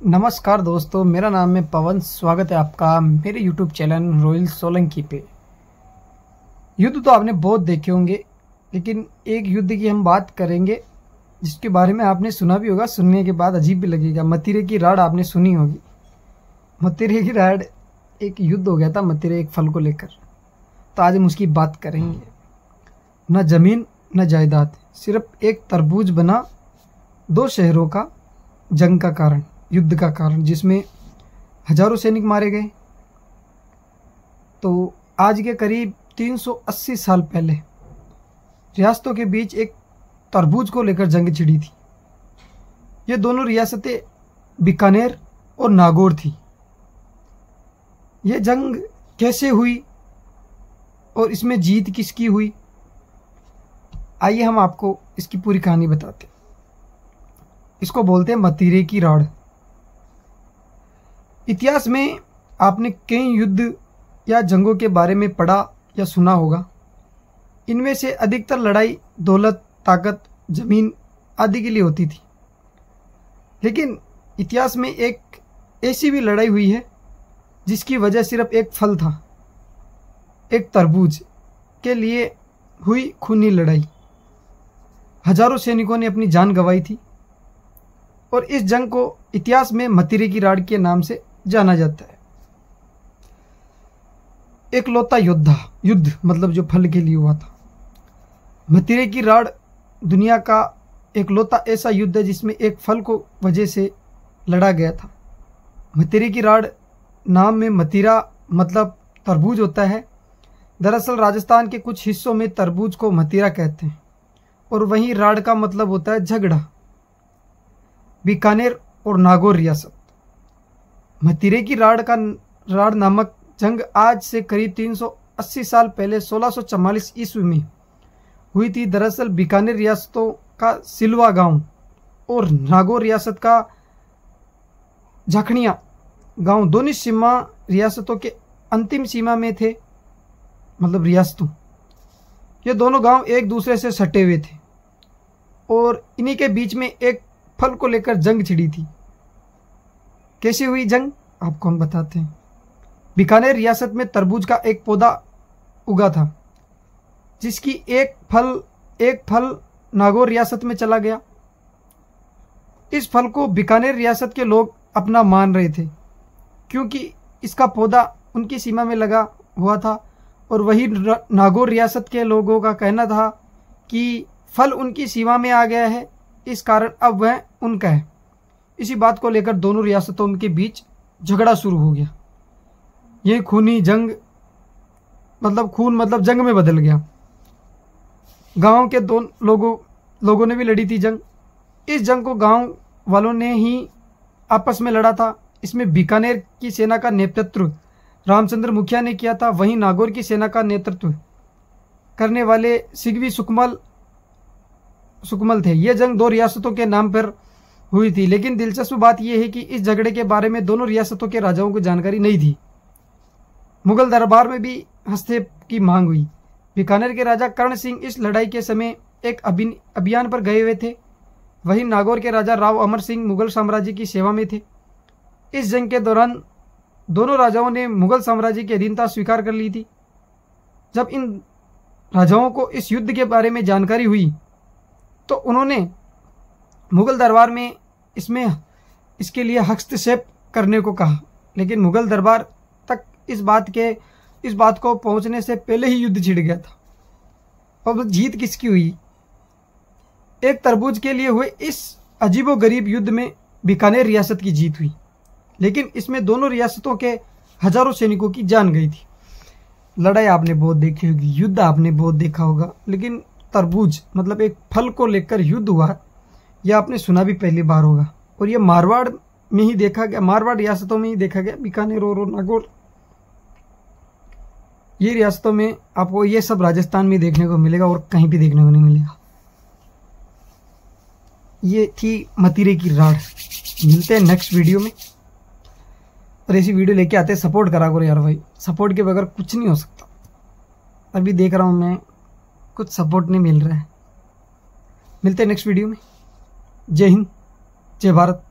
नमस्कार दोस्तों, मेरा नाम है पवन। स्वागत है आपका मेरे YouTube चैनल रॉयल सोलंकी पे। युद्ध तो आपने बहुत देखे होंगे, लेकिन एक युद्ध की हम बात करेंगे जिसके बारे में आपने सुना भी होगा, सुनने के बाद अजीब भी लगेगा। मतीरे की राड़ आपने सुनी होगी। मतीरे की राड़ एक युद्ध हो गया था मतीरे एक फल को लेकर। तो आज हम उसकी बात करेंगे। न जमीन न जायदाद, सिर्फ एक तरबूज बना दो शहरों का जंग का कारण, युद्ध का कारण, जिसमें हजारों सैनिक मारे गए। तो आज के करीब 380 साल पहले रियासतों के बीच एक तरबूज को लेकर जंग छिड़ी थी। ये दोनों रियासतें बीकानेर और नागौर थी। ये जंग कैसे हुई और इसमें जीत किसकी हुई, आइए हम आपको इसकी पूरी कहानी बताते हैं। इसको बोलते हैं मतीरे की राड़। इतिहास में आपने कई युद्ध या जंगों के बारे में पढ़ा या सुना होगा। इनमें से अधिकतर लड़ाई दौलत, ताकत, जमीन आदि के लिए होती थी। लेकिन इतिहास में एक ऐसी भी लड़ाई हुई है जिसकी वजह सिर्फ एक फल था, एक तरबूज के लिए हुई खूनी लड़ाई। हजारों सैनिकों ने अपनी जान गंवाई थी और इस जंग को इतिहास में मतीरे की राड़ के नाम से जाना जाता है। एकलौता योद्धा युद्ध, मतलब जो फल के लिए हुआ था। मतीरे की राड़ दुनिया का एकलौता ऐसा युद्ध है जिसमें एक फल को वजह से लड़ा गया था। मतीरे की राड़ नाम में मतीरा मतलब तरबूज होता है। दरअसल राजस्थान के कुछ हिस्सों में तरबूज को मतीरा कहते हैं और वहीं राड़ का मतलब होता है झगड़ा। बीकानेर और नागौर रियासत। मतीरे की राड़ नामक जंग आज से करीब 380 साल पहले 1644 ईस्वी में हुई थी। दरअसल बीकानेर रियासतों का सिलवा गांव और नागौर रियासत का झाखड़िया गांव दोनों सीमा रियासतों के अंतिम सीमा में थे, मतलब रियासतों। ये दोनों गांव एक दूसरे से सटे हुए थे और इन्हीं के बीच में एक फल को लेकर जंग छिड़ी थी। कैसे हुई जंग आपको हम बताते हैं। बीकानेर रियासत में तरबूज का एक पौधा उगा था जिसकी एक फल नागौर रियासत में चला गया। इस फल को बीकानेर रियासत के लोग अपना मान रहे थे क्योंकि इसका पौधा उनकी सीमा में लगा हुआ था और वही नागौर रियासत के लोगों का कहना था कि फल उनकी सीमा में आ गया है, इस कारण अब वह उनका है। इसी बात को लेकर दोनों रियासतों के बीच झगड़ा शुरू हो गया। यह खूनी जंग खून मतलब जंग में बदल गया। गांव के लोगों ने भी लड़ी थी जंग। इस जंग को गांव वालों ने ही आपस में लड़ा था। इसमें बीकानेर की सेना का नेतृत्व रामचंद्र मुखिया ने किया था, वहीं नागौर की सेना का नेतृत्व करने वाले सिगवी सुकमल थे। यह जंग दो रियासतों के नाम पर हुई थी, लेकिन दिलचस्प बात यह है कि इस झगड़े के बारे में दोनों रियासतों के राजाओं को जानकारी नहीं थी। मुगल दरबार में भी हस्तक्षेप की मांग हुई। बीकानेर के राजा कर्ण सिंह इस लड़ाई के समय एक अभियान पर गए हुए थे, वहीं नागौर के राजा राव अमर सिंह मुगल साम्राज्य की सेवा में थे। इस जंग के दौरान दोनों राजाओं ने मुगल साम्राज्य की अधीनता स्वीकार कर ली थी। जब इन राजाओं को इस युद्ध के बारे में जानकारी हुई तो उन्होंने मुगल दरबार में इसके लिए हस्तक्षेप करने को कहा, लेकिन मुगल दरबार तक इस बात को पहुंचने से पहले ही युद्ध छिड़ गया था। अब जीत किसकी हुई? एक तरबूज के लिए हुए इस अजीबोगरीब युद्ध में बीकानेर रियासत की जीत हुई, लेकिन इसमें दोनों रियासतों के हजारों सैनिकों की जान गई थी। लड़ाई आपने बहुत देखी होगी, युद्ध आपने बहुत देखा होगा, लेकिन तरबूज मतलब एक फल को लेकर युद्ध हुआ यह आपने सुना भी पहली बार होगा। और यह मारवाड़ में ही देखा गया, मारवाड़ रियासतों में ही देखा गया। बीकानेर और नागौर ये रियासतों में आपको ये सब राजस्थान में देखने को मिलेगा और कहीं भी देखने को नहीं मिलेगा। ये थी मतीरे की राड़। मिलते हैं नेक्स्ट वीडियो में और ऐसी वीडियो लेके आते हैं। सपोर्ट करा करो यार भाई, सपोर्ट के बगैर कुछ नहीं हो सकता। अभी देख रहा हूँ मैं कुछ सपोर्ट नहीं मिल रहा है। मिलते हैं नेक्स्ट वीडियो में। जय हिंद, जय भारत।